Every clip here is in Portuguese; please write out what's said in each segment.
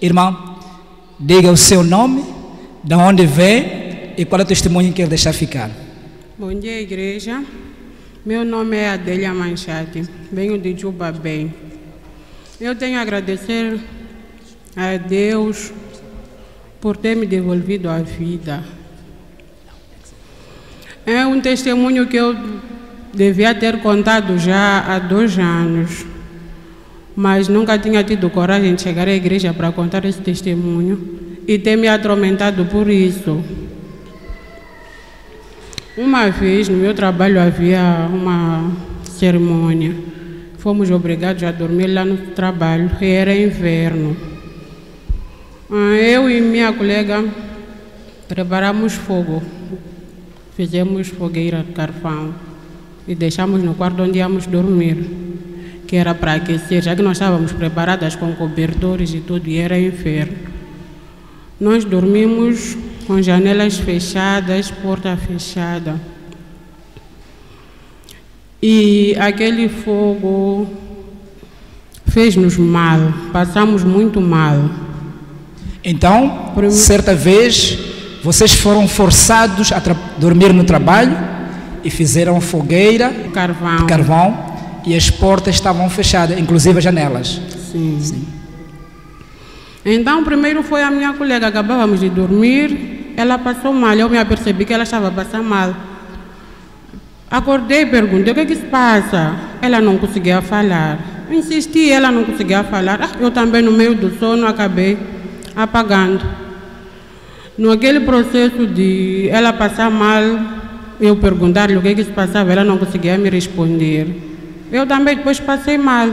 Irmão, diga o seu nome, de onde vem e qual é o testemunho que quer deixar ficar. Bom dia, igreja. Meu nome é Adélia Manchati, venho de Juba Bem. Eu tenho a agradecer a Deus por ter me devolvido a vida. É um testemunho que eu devia ter contado já há 2 anos, mas nunca tinha tido coragem de chegar à igreja para contar esse testemunho e ter me atormentado por isso. Uma vez no meu trabalho havia uma cerimônia, fomos obrigados a dormir lá no trabalho, e era inverno. Eu e minha colega preparamos fogo, fizemos fogueira de carvão e deixamos no quarto onde íamos dormir, que era para aquecer, já que nós estávamos preparadas com cobertores e tudo, e era inverno. Nós dormimos com janelas fechadas, porta fechada. E aquele fogo fez-nos mal, passamos muito mal. Então, certa vez, vocês foram forçados a dormir no trabalho e fizeram fogueira de carvão e as portas estavam fechadas, inclusive as janelas. Sim. Então, primeiro foi a minha colega, acabávamos de dormir, ela passou mal, eu me apercebi que ela estava a passar mal. Acordei e perguntei, o que é que se passa? Ela não conseguia falar. Eu insisti, ela não conseguia falar. Eu também, no meio do sono, acabei apagando. Naquele processo de ela passar mal, eu perguntar-lhe o que é que se passava, ela não conseguia me responder. Eu também depois passei mal.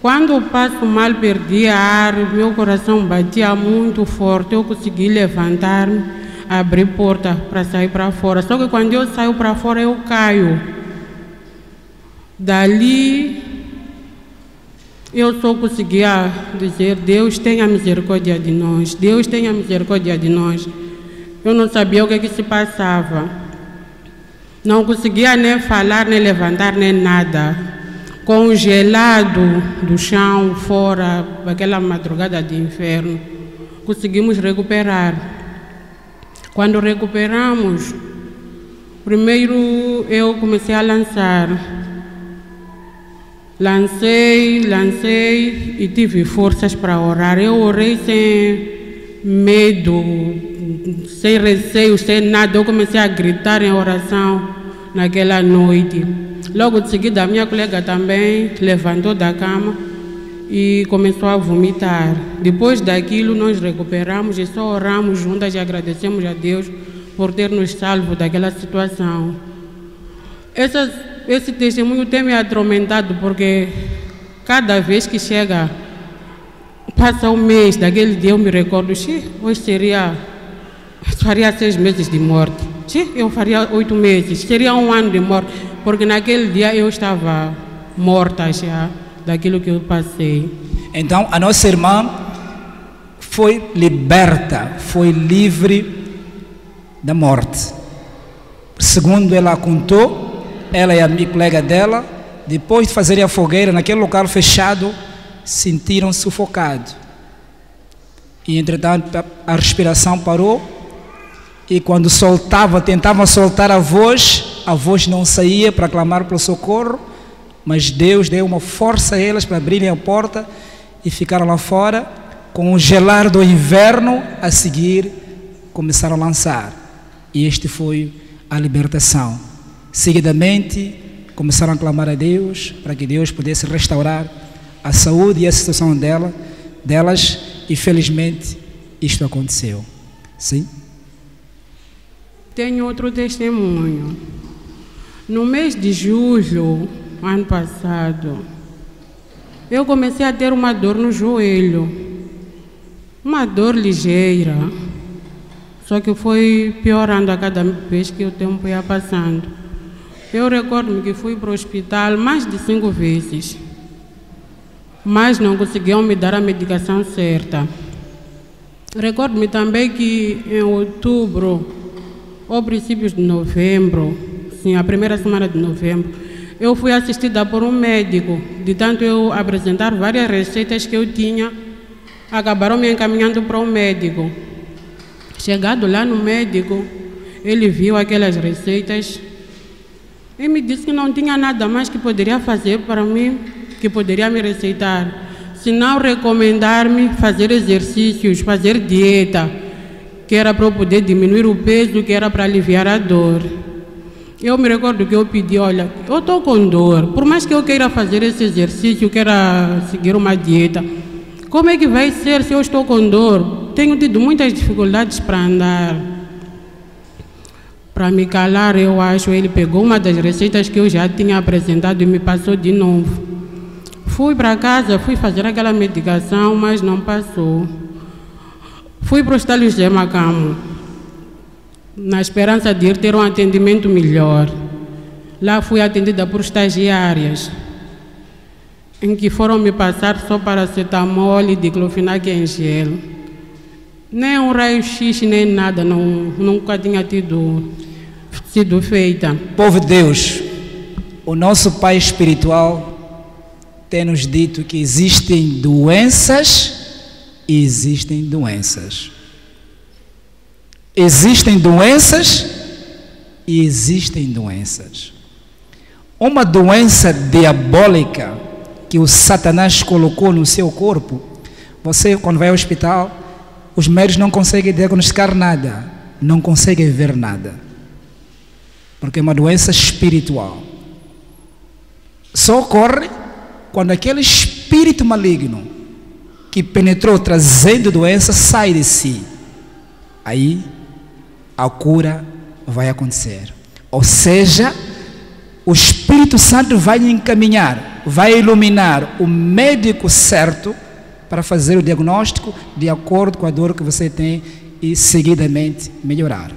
Quando eu passo mal, perdi ar, meu coração batia muito forte, eu consegui levantar-me, abrir porta para sair para fora. Só que quando eu saio para fora, eu caio. Dali, eu só conseguia dizer, Deus tenha misericórdia de nós, Deus tenha misericórdia de nós. Eu não sabia o que se passava. Não conseguia nem falar, nem levantar, nem nada. Congelado do chão, fora, aquela madrugada de inverno, conseguimos recuperar. Quando recuperamos, primeiro eu comecei a lançar. Lancei e tive forças para orar. Eu orei sem medo, sem receio, sem nada. Eu comecei a gritar em oração naquela noite. Logo de seguida, a minha colega também levantou da cama e começou a vomitar. Depois daquilo, nós recuperamos e só oramos juntas e agradecemos a Deus por ter nos salvo daquela situação. Esse testemunho tem me atormentado porque cada vez que chega, passa um mês, daquele dia eu me recordo, hoje faria 6 meses de morte. Eu faria 8 meses, seria 1 ano de morte, porque naquele dia eu estava morta já daquilo que eu passei. Então a nossa irmã foi liberta, foi livre da morte. Segundo ela contou, ela e a minha colega dela, depois de fazerem a fogueira naquele local fechado, sentiram sufocados. E entretanto a respiração parou. E quando tentavam soltar a voz não saía para clamar pelo socorro, mas Deus deu uma força a elas para abrirem a porta e ficaram lá fora, com o gelar do inverno a seguir, começaram a lançar. E este foi a libertação. Seguidamente, começaram a clamar a Deus para que Deus pudesse restaurar a saúde e a situação delas, e felizmente isto aconteceu. Sim? Tenho outro testemunho. No mês de julho, ano passado, eu comecei a ter uma dor no joelho. Uma dor ligeira. Só que foi piorando a cada vez que o tempo ia passando. Eu recordo-me que fui para o hospital mais de 5 vezes. Mas não conseguiam me dar a medicação certa. Recordo-me também que em outubro, ou princípios de novembro, sim, a primeira semana de novembro, eu fui assistida por um médico, de tanto eu apresentar várias receitas que eu tinha Acabaram me encaminhando para o médico. Chegado lá no médico, ele viu aquelas receitas e me disse que não tinha nada mais que poderia fazer para mim, que poderia me receitar, se não recomendar-me fazer exercícios, fazer dieta, que era para eu poder diminuir o peso, que era para aliviar a dor. Eu me recordo que eu pedi, olha, eu estou com dor, por mais que eu queira fazer esse exercício, queira seguir uma dieta, como é que vai ser se eu estou com dor? Tenho tido muitas dificuldades para andar. Para me calar, eu acho, ele pegou uma das receitas que eu já tinha apresentado e me passou de novo. Fui para casa, fui fazer aquela medicação, mas não passou. Fui para o Hospital José Macamo, na esperança de ir ter um atendimento melhor. Lá fui atendida por estagiárias, em que foram me passar só paracetamol e diclofenac em gel. Nem um raio-x, nem nada, nunca tinha sido feita. Povo de Deus, o nosso Pai espiritual tem nos dito que existem doenças e existem doenças. Existem doenças e existem doenças. Uma doença diabólica que o Satanás colocou no seu corpo, você quando vai ao hospital, os médicos não conseguem diagnosticar nada, não conseguem ver nada, porque é uma doença espiritual. Só ocorre quando aquele espírito maligno que penetrou trazendo doença sai de si. Aí a cura vai acontecer. Ou seja, o Espírito Santo vai encaminhar, vai iluminar o médico certo para fazer o diagnóstico de acordo com a dor que você tem e seguidamente melhorar.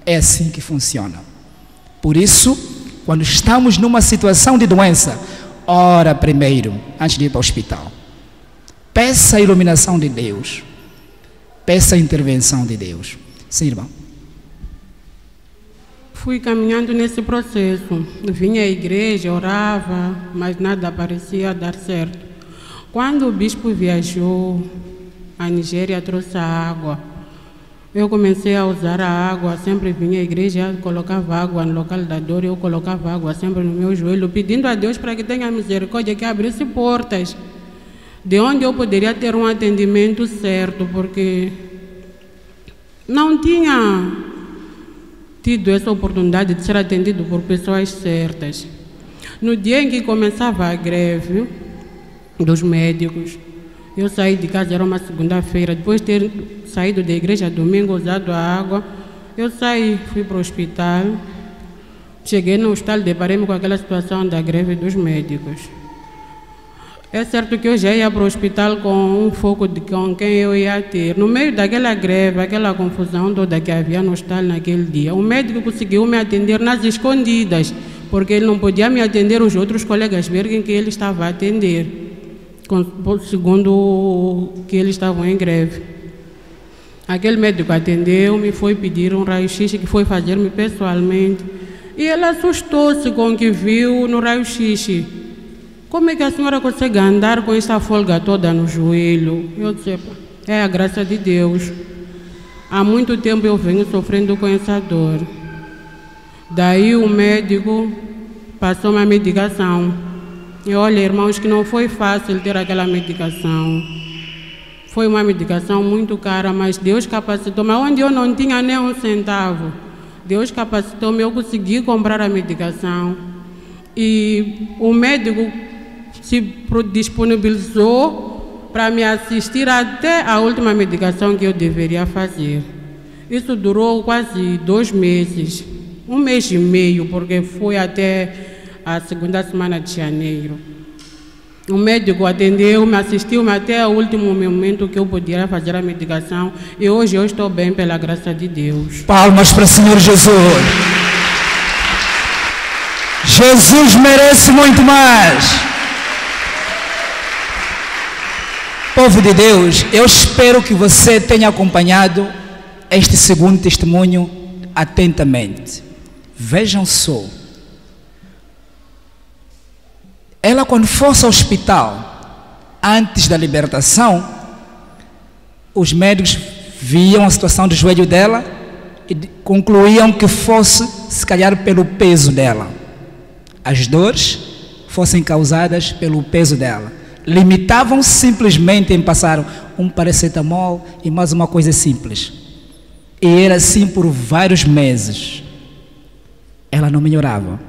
É assim que funciona. Por isso, quando estamos numa situação de doença, ora primeiro, antes de ir para o hospital. Peça a iluminação de Deus. Peça a intervenção de Deus. Sim, irmão. Fui caminhando nesse processo. Vinha à igreja, orava, mas nada parecia dar certo. Quando o bispo viajou à Nigéria, trouxe a água. Eu comecei a usar a água, sempre vinha à igreja, colocava água no local da dor, eu colocava água sempre no meu joelho, pedindo a Deus para que tenha misericórdia, que abrisse portas, de onde eu poderia ter um atendimento certo, porque não tinha tido essa oportunidade de ser atendido por pessoas certas. No dia em que começava a greve dos médicos, eu saí de casa, era uma segunda-feira, depois de ter saído da igreja domingo, usado a água, eu saí, fui para o hospital, cheguei no hospital, deparei-me com aquela situação da greve dos médicos. É certo que eu já ia para o hospital com um foco de com quem eu ia ter. No meio daquela greve, aquela confusão toda que havia no hospital naquele dia, o médico conseguiu me atender nas escondidas, porque ele não podia me atender, os outros colegas verem que ele estava a atender, segundo que eles estavam em greve. Aquele médico atendeu-me, foi pedir um raio-x que foi fazer-me pessoalmente. E ele assustou-se com o que viu no raio-x. Como é que a senhora consegue andar com essa folga toda no joelho? Eu disse, é a graça de Deus. Há muito tempo eu venho sofrendo com essa dor. Daí o médico passou uma medicação. E olha, irmãos, que não foi fácil ter aquela medicação. Foi uma medicação muito cara, mas Deus capacitou-me. Onde eu não tinha nem um centavo, Deus capacitou-me, eu consegui comprar a medicação. E o médico se disponibilizou para me assistir até a última medicação que eu deveria fazer. Isso durou quase 2 meses, 1 mês e meio, porque foi até a segunda semana de janeiro. O médico atendeu-me, assistiu-me até o último momento que eu podia fazer a medicação. E hoje eu estou bem pela graça de Deus. Palmas para o Senhor Jesus. Jesus merece muito mais. Povo de Deus, eu espero que você tenha acompanhado este segundo testemunho atentamente. Vejam só. Ela, quando fosse ao hospital, antes da libertação, Os médicos viam a situação do joelho dela e concluíam que fosse, se calhar, pelo peso dela. As dores fossem causadas pelo peso dela. Limitavam simplesmente em passar um paracetamol e mais uma coisa simples. E era assim por vários meses. Ela não melhorava.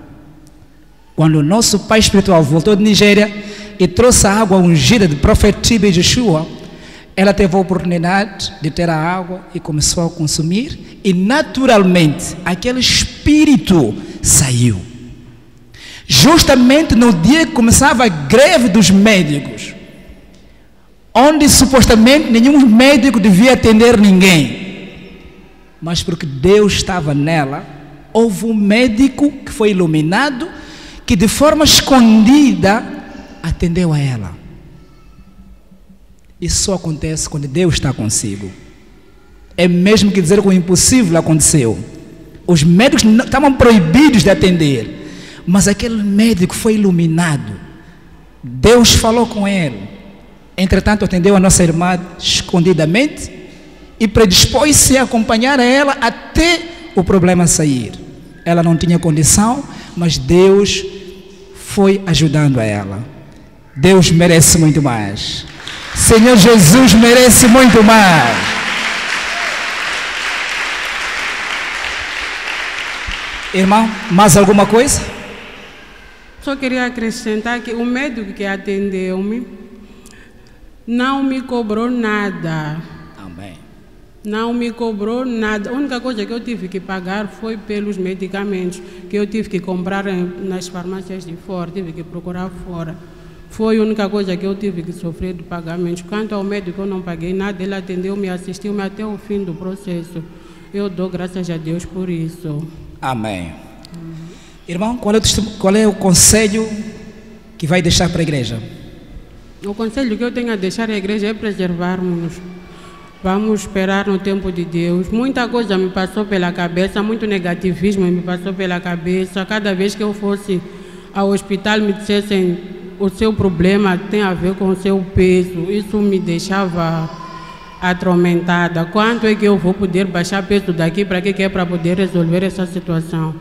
Quando o nosso pai espiritual voltou de Nigéria e trouxe a água ungida do profeta T.B. Joshua, ela teve a oportunidade de ter a água e começou a consumir, e naturalmente aquele espírito saiu. Justamente no dia que começava a greve dos médicos, onde supostamente nenhum médico devia atender ninguém, mas porque Deus estava nela, houve um médico que foi iluminado, que de forma escondida atendeu a ela. Isso só acontece quando Deus está consigo. É mesmo que dizer que o impossível aconteceu. Os médicos estavam proibidos de atender, mas aquele médico foi iluminado. Deus falou com ele. Entretanto, atendeu a nossa irmã escondidamente e predispôs-se a acompanhar ela até o problema sair. Ela não tinha condição, mas Deus foi ajudando a ela. Deus merece muito mais. Senhor Jesus merece muito mais. Irmão, mais alguma coisa? Só queria acrescentar que o médico que atendeu-me não me cobrou nada. Amém. Não me cobrou nada. A única coisa que eu tive que pagar foi pelos medicamentos que eu tive que comprar nas farmácias de fora, tive que procurar fora. Foi a única coisa que eu tive que sofrer de pagamentos. Quanto ao médico, eu não paguei nada, ele atendeu-me, assistiu-me até o fim do processo. Eu dou graças a Deus por isso. Amém. Irmão, qual é o conselho que vai deixar para a igreja? O conselho que eu tenho a deixar à igreja é preservarmos. Vamos esperar no tempo de Deus. Muita coisa me passou pela cabeça, muito negativismo me passou pela cabeça. Cada vez que eu fosse ao hospital me dissessem: o seu problema tem a ver com o seu peso. Isso me deixava atormentada. Quanto é que eu vou poder baixar peso daqui para que é para poder resolver essa situação?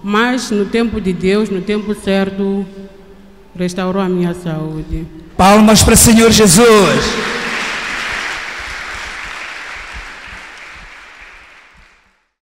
Mas no tempo de Deus, no tempo certo, restaurou a minha saúde. Palmas para o Senhor Jesus.